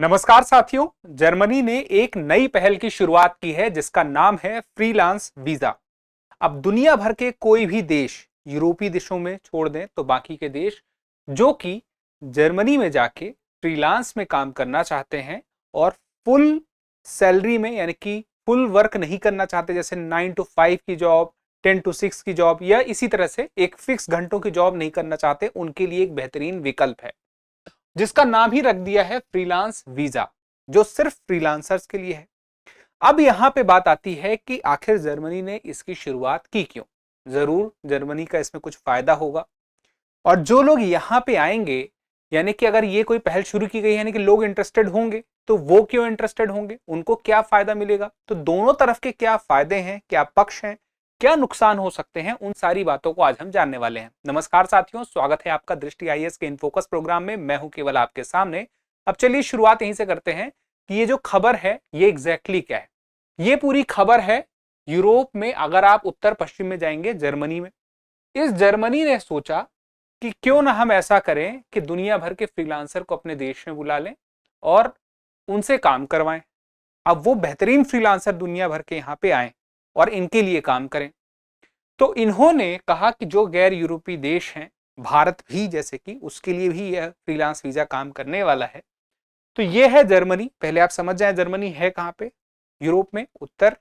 नमस्कार साथियों। जर्मनी ने एक नई पहल की शुरुआत की है जिसका नाम है फ्रीलांस वीजा। अब दुनिया भर के कोई भी देश, यूरोपीय देशों में छोड़ दें तो बाकी के देश जो कि जर्मनी में जाके फ्रीलांस में काम करना चाहते हैं और फुल सैलरी में यानी कि फुल वर्क नहीं करना चाहते, जैसे 9 to 5 की जॉब, 10 to 6 की जॉब या इसी तरह से एक फिक्स घंटों की जॉब नहीं करना चाहते, उनके लिए एक बेहतरीन विकल्प है जिसका नाम ही रख दिया है फ्रीलांस वीजा, जो सिर्फ फ्रीलांसर्स के लिए है। अब यहां पे बात आती है कि आखिर जर्मनी ने इसकी शुरुआत की क्यों। जरूर जर्मनी का इसमें कुछ फायदा होगा, और जो लोग यहां पे आएंगे, यानी कि अगर ये कोई पहल शुरू की गई है यानी कि लोग इंटरेस्टेड होंगे, तो वो क्यों इंटरेस्टेड होंगे, उनको क्या फायदा मिलेगा, तो दोनों तरफ के क्या फायदे हैं, क्या पक्ष हैं, क्या नुकसान हो सकते हैं, उन सारी बातों को आज हम जानने वाले हैं। नमस्कार साथियों, स्वागत है आपका दृष्टि आईएएस के इन फोकस प्रोग्राम में। मैं हूं केवल आपके सामने। अब चलिए शुरुआत यहीं से करते हैं कि ये जो खबर है ये एग्जैक्टली क्या है। ये पूरी खबर है यूरोप में, अगर आप उत्तर पश्चिम में जाएंगे जर्मनी में। इस जर्मनी ने सोचा कि क्यों ना हम ऐसा करें कि दुनिया भर के फ्रीलांसर को अपने देश में बुला लें और उनसे काम करवाएं। अब वो बेहतरीन फ्रीलांसर दुनिया भर के यहाँ पे आए और इनके लिए काम करें। तो इन्होंने कहा कि जो गैर यूरोपीय देश हैं, भारत भी जैसे कि, उसके लिए भी यह फ्रीलांस वीजा काम करने वाला है। तो ये है जर्मनी। पहले आप समझ जाएं जर्मनी है कहाँ पे। यूरोप में उत्तर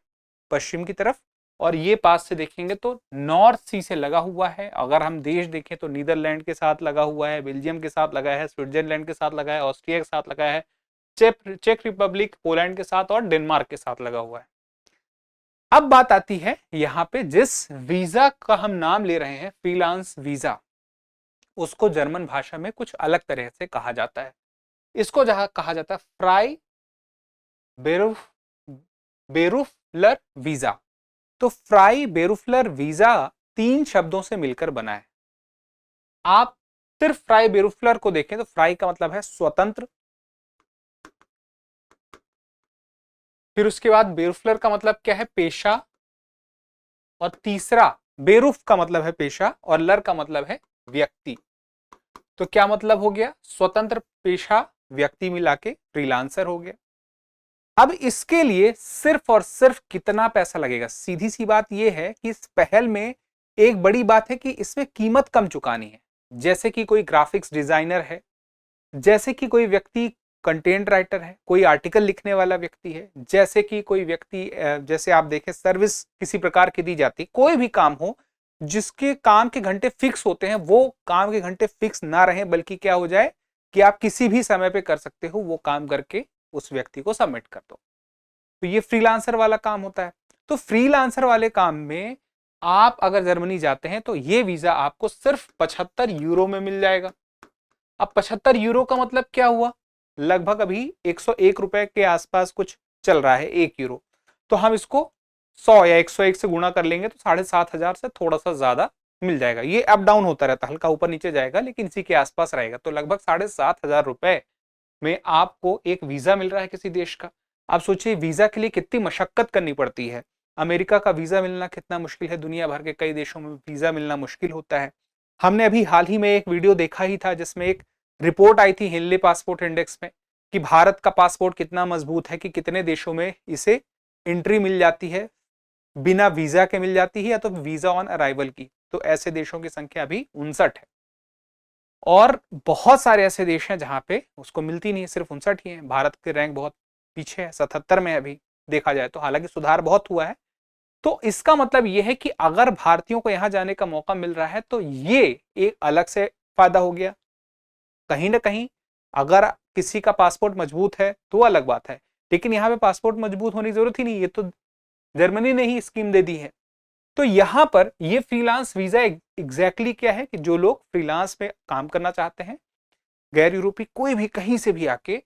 पश्चिम की तरफ, और ये पास से देखेंगे तो नॉर्थ सी से लगा हुआ है। अगर हम देश देखें तो नीदरलैंड के साथ लगा हुआ है, बेल्जियम के साथ लगा है, स्विट्जरलैंड के साथ लगा है, ऑस्ट्रिया के साथ लगा है, चेक रिपब्लिक, पोलैंड के साथ और डेनमार्क के साथ लगा हुआ है। अब बात आती है यहां पे जिस वीजा का हम नाम ले रहे हैं फ्रीलांस वीजा, उसको जर्मन भाषा में कुछ अलग तरह से कहा जाता है। इसको जहां कहा जाता है फ्राई बेरुफ बेरुफलर वीजा। तो फ्राई बेरुफलर वीजा 3 शब्दों से मिलकर बना है। आप सिर्फ फ्राई बेरुफलर को देखें तो फ्राई का मतलब है स्वतंत्र, फिर उसके बाद बेरुफलर का मतलब क्या है, पेशा, और तीसरा बेरुफ का मतलब है पेशा और लर का मतलब है व्यक्ति। तो क्या मतलब हो गया, स्वतंत्र, पेशा, व्यक्ति मिला के फ्रीलांसर हो गया। अब इसके लिए सिर्फ और सिर्फ कितना पैसा लगेगा। सीधी सी बात यह है कि इस पहल में एक बड़ी बात है कि इसमें कीमत कम चुकानी है। जैसे कि कोई ग्राफिक्स डिजाइनर है, जैसे कि कोई व्यक्ति कंटेंट राइटर है, कोई आर्टिकल लिखने वाला व्यक्ति है, जैसे कि कोई व्यक्ति, जैसे आप देखें सर्विस किसी प्रकार की दी जाती, कोई भी काम हो जिसके काम के घंटे फिक्स होते हैं, वो काम के घंटे फिक्स ना रहे, बल्कि क्या हो जाए कि आप किसी भी समय पे कर सकते हो, वो काम करके उस व्यक्ति को सबमिट कर दो। तो ये फ्रीलांसर वाला काम होता है। तो फ्रीलांसर वाले काम में आप अगर जर्मनी जाते हैं तो ये वीजा आपको सिर्फ 75 यूरो में मिल जाएगा। अब 75 यूरो का मतलब क्या हुआ, लगभग अभी 101 रुपए के आसपास कुछ चल रहा है 1 यूरो। तो हम इसको 100 या 101 से गुणा कर लेंगे तो 7,500 से थोड़ा सा ज्यादा मिल जाएगा। ये अप डाउन होता रहता है, हल्का ऊपर नीचे जाएगा, लेकिन इसी के आसपास रहेगा। तो लगभग 7,500 रुपए में आपको एक वीजा मिल रहा है किसी देश का। आप सोचिए वीजा के लिए कितनी मशक्कत करनी पड़ती है। अमेरिका का वीजा मिलना कितना मुश्किल है, दुनिया भर के कई देशों में वीजा मिलना मुश्किल होता है। हमने अभी हाल ही में एक वीडियो देखा ही था जिसमें एक रिपोर्ट आई थी हिंदली पासपोर्ट इंडेक्स में कि भारत का पासपोर्ट कितना मजबूत है, कि कितने देशों में इसे एंट्री मिल जाती है, बिना वीजा के मिल जाती है या तो वीजा ऑन अराइवल की। तो ऐसे देशों की संख्या अभी 59 है, और बहुत सारे ऐसे देश हैं जहां पे उसको मिलती नहीं है, सिर्फ 59 ही है। भारत के रैंक बहुत पीछे है, 77 में अभी देखा जाए तो, हालांकि सुधार बहुत हुआ है। तो इसका मतलब यह है कि अगर भारतीयोों को यहां जाने का मौका मिल रहा है तो ये एक अलग से फायदा हो गया। कहीं ना कहीं अगर किसी का पासपोर्ट मजबूत है तो अलग बात है, लेकिन यहाँ पे पासपोर्ट मजबूत होने की जरूरत ही नहीं, ये तो जर्मनी ने ही स्कीम दे दी है। तो यहां पर ये फ्रीलांस वीजा एग्जैक्टली क्या है कि जो लोग फ्रीलांस में काम करना चाहते हैं, गैर यूरोपीय कोई भी कहीं से भी आके,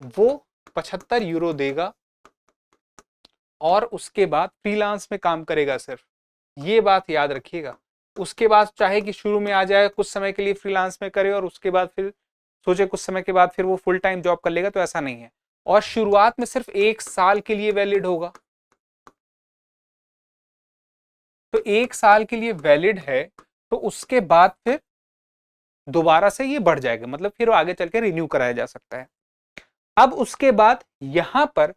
वो 75 यूरो देगा और उसके बाद फ्रीलांस में काम करेगा सिर्फ। ये बात याद रखिएगा। उसके बाद चाहे कि शुरू में आ जाए, कुछ समय के लिए फ्रीलांस में करे और उसके बाद फिर सोचे कुछ समय के बाद फिर वो फुल टाइम जॉब कर लेगा, तो ऐसा नहीं है। और शुरुआत में सिर्फ 1 साल के लिए वैलिड होगा। तो 1 साल के लिए वैलिड है, तो उसके बाद फिर दोबारा से ये बढ़ जाएगा, मतलब फिर आगे चल के रिन्यू कराया जा सकता है। अब उसके बाद यहां पर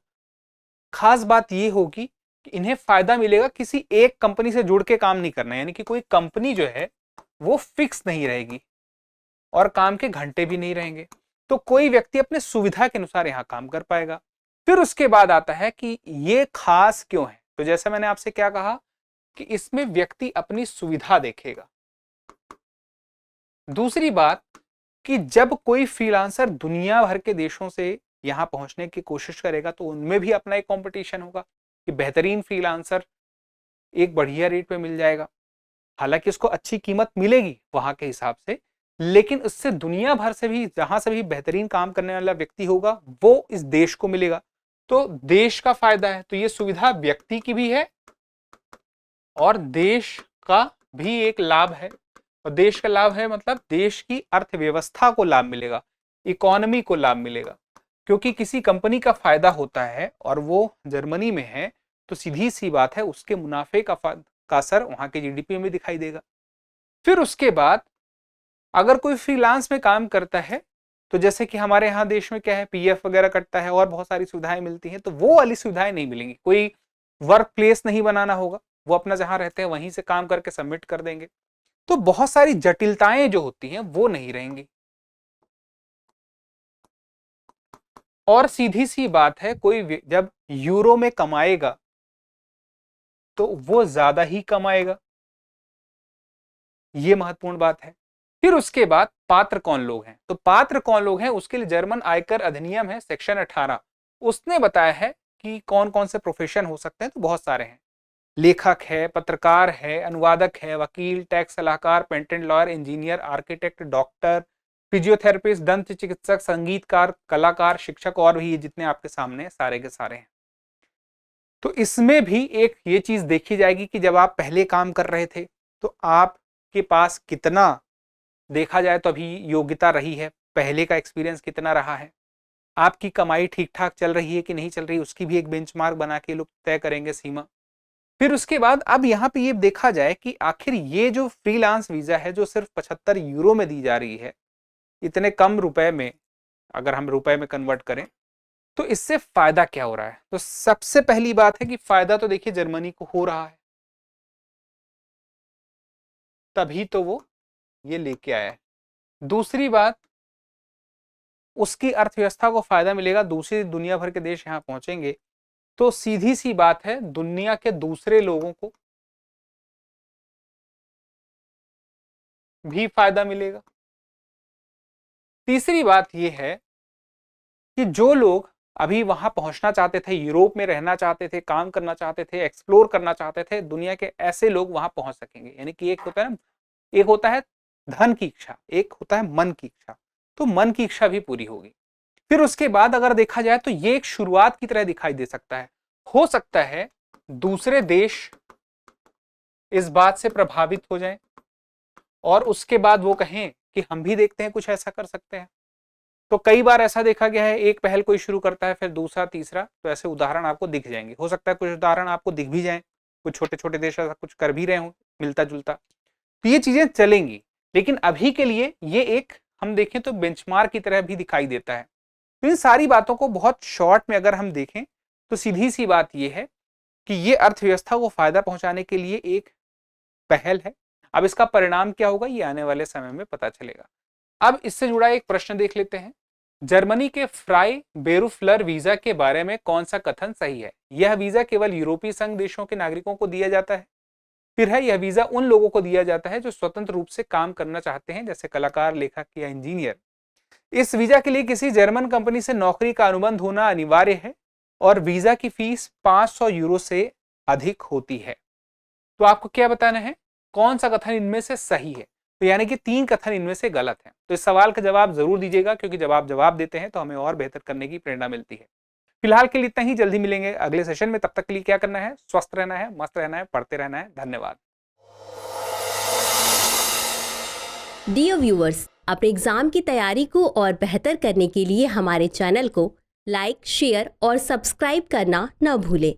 खास बात यह होगी कि इन्हें फायदा मिलेगा, किसी एक कंपनी से जुड़ के काम नहीं करना है, यानी कि कोई कंपनी जो है वो फिक्स नहीं रहेगी और काम के घंटे भी नहीं रहेंगे, तो कोई व्यक्ति अपने सुविधा के अनुसार यहां काम कर पाएगा। फिर उसके बाद आता है कि ये खास क्यों है, तो जैसे मैंने आपसे क्या कहा कि इसमें व्यक्ति अपनी सुविधा देखेगा। दूसरी बात कि जब कोई फ्रीलांसर दुनिया भर के देशों से यहां पहुंचने की कोशिश करेगा तो उनमें भी अपना एक कंपटीशन होगा कि बेहतरीन फ्रीलांसर एक बढ़िया रेट पे मिल जाएगा। हालांकि उसको अच्छी कीमत मिलेगी वहां के हिसाब से, लेकिन उससे दुनिया भर से भी, जहां से भी बेहतरीन काम करने वाला व्यक्ति होगा वो इस देश को मिलेगा, तो देश का फायदा है। तो ये सुविधा व्यक्ति की भी है और देश का भी एक लाभ है। और देश का लाभ है मतलब देश की अर्थव्यवस्था को लाभ मिलेगा, इकोनॉमी को लाभ मिलेगा, क्योंकि किसी कंपनी का फायदा होता है और वो जर्मनी में है तो सीधी सी बात है उसके मुनाफे का असर वहां के जीडीपी में दिखाई देगा। फिर उसके बाद अगर कोई फ्रीलांस में काम करता है तो जैसे कि हमारे यहाँ देश में क्या है, पीएफ वगैरह कटता है और बहुत सारी सुविधाएं मिलती हैं, तो वो वाली सुविधाएं नहीं मिलेंगी। कोई वर्क प्लेस नहीं बनाना होगा, वो अपना जहां रहते हैं वहीं से काम करके सबमिट कर देंगे, तो बहुत सारी जटिलताएं जो होती हैं वो नहीं रहेंगी। और सीधी सी बात है, कोई जब यूरो में कमाएगा तो वो ज्यादा ही कमाएगा, ये महत्वपूर्ण बात है। फिर उसके बाद पात्र कौन लोग हैं, तो पात्र कौन लोग हैं उसके लिए जर्मन आयकर अधिनियम है सेक्शन 18, उसने बताया है कि कौन कौन से प्रोफेशन हो सकते हैं, तो बहुत सारे हैं। लेखक है, पत्रकार है, अनुवादक है, वकील, टैक्स सलाहकार, patent lawyer, engineer, architect, doctor, physiotherapist, दंत चिकित्सक, संगीतकार, कलाकार, शिक्षक, और भी जितने आपके सामने सारे के सारे हैं। तो इसमें भी एक ये चीज देखी जाएगी कि जब आप पहले काम कर रहे थे तो आपके पास कितना, देखा जाए तो अभी योग्यता रही है, पहले का एक्सपीरियंस कितना रहा है, आपकी कमाई ठीक ठाक चल रही है कि नहीं चल रही, उसकी भी एक बेंचमार्क बना के लोग तय करेंगे सीमा। फिर उसके बाद अब यहाँ पे ये देखा जाए कि आखिर ये जो फ्रीलांस वीजा है जो सिर्फ 75 यूरो में दी जा रही है, इतने कम रुपए में, अगर हम रुपए में कन्वर्ट करें तो इससे फायदा क्या हो रहा है, तो सबसे पहली बात है कि फायदा तो देखिए जर्मनी को हो रहा है, तभी तो वो ये लेके आया है। दूसरी बात, उसकी अर्थव्यवस्था को फायदा मिलेगा, दूसरी दुनिया भर के देश यहां पहुंचेंगे तो सीधी सी बात है दुनिया के दूसरे लोगों को भी फायदा मिलेगा। तीसरी बात यह है कि जो लोग अभी वहां पहुंचना चाहते थे, यूरोप में रहना चाहते थे, काम करना चाहते थे, एक्सप्लोर करना चाहते थे, दुनिया के ऐसे लोग वहां पहुंच सकेंगे। यानी कि एक होता है ना, एक होता है धन की इच्छा, एक होता है मन की इच्छा, तो मन की इच्छा भी पूरी होगी। फिर उसके बाद अगर देखा जाए तो ये एक शुरुआत की तरह दिखाई दे सकता है। हो सकता है दूसरे देश इस बात से प्रभावित हो जाएं और उसके बाद वो कहें कि हम भी देखते हैं कुछ ऐसा कर सकते हैं। तो कई बार ऐसा देखा गया है, एक पहल कोई शुरू करता है फिर दूसरा तीसरा, तो ऐसे उदाहरण आपको दिख जाएंगे। हो सकता है कुछ उदाहरण आपको दिख भी जाएं, कुछ छोटे छोटे देश ऐसा कुछ कर भी रहे हों मिलता जुलता, तो ये चीजें चलेंगी। लेकिन अभी के लिए ये एक हम देखें तो बेंचमार्क की तरह भी दिखाई देता है। तो इन सारी बातों को बहुत शॉर्ट में अगर हम देखें तो सीधी सी बात यह है कि ये अर्थव्यवस्था को फायदा पहुंचाने के लिए एक पहल है। अब इसका परिणाम क्या होगा ये आने वाले समय में पता चलेगा। अब इससे जुड़ा एक प्रश्न देख लेते हैं, जर्मनी के फ्राई बेरुफलर वीजा के बारे में कौन सा कथन सही है? यह वीजा केवल यूरोपीय संघ देशों के नागरिकों को दिया जाता है। फिर है, यह वीजा उन लोगों को दिया जाता है जो स्वतंत्र रूप से काम करना चाहते हैं, जैसे कलाकार, लेखक या इंजीनियर। इस वीजा के लिए किसी जर्मन कंपनी से नौकरी का अनुबंध होना अनिवार्य है और वीजा की फीस 500 यूरो से अधिक होती है। तो आपको क्या बताना है, कौन सा कथन इनमें से सही है? तो यानी कि 3 कथन इनमें से गलत है। तो इस सवाल का जवाब जरूर दीजिएगा, क्योंकि जब आप जवाब देते हैं तो हमें और बेहतर करने की प्रेरणा मिलती है। फिलहाल के लिए इतना ही, जल्दी मिलेंगे अगले सेशन में। तब तक के लिए क्या करना है, स्वस्थ रहना है, मस्त रहना है, पढ़ते रहना है। धन्यवाद। डियर व्यूअर्स, अपने एग्जाम की तैयारी को और बेहतर करने के लिए हमारे चैनल को लाइक, शेयर और सब्सक्राइब करना न भूलें।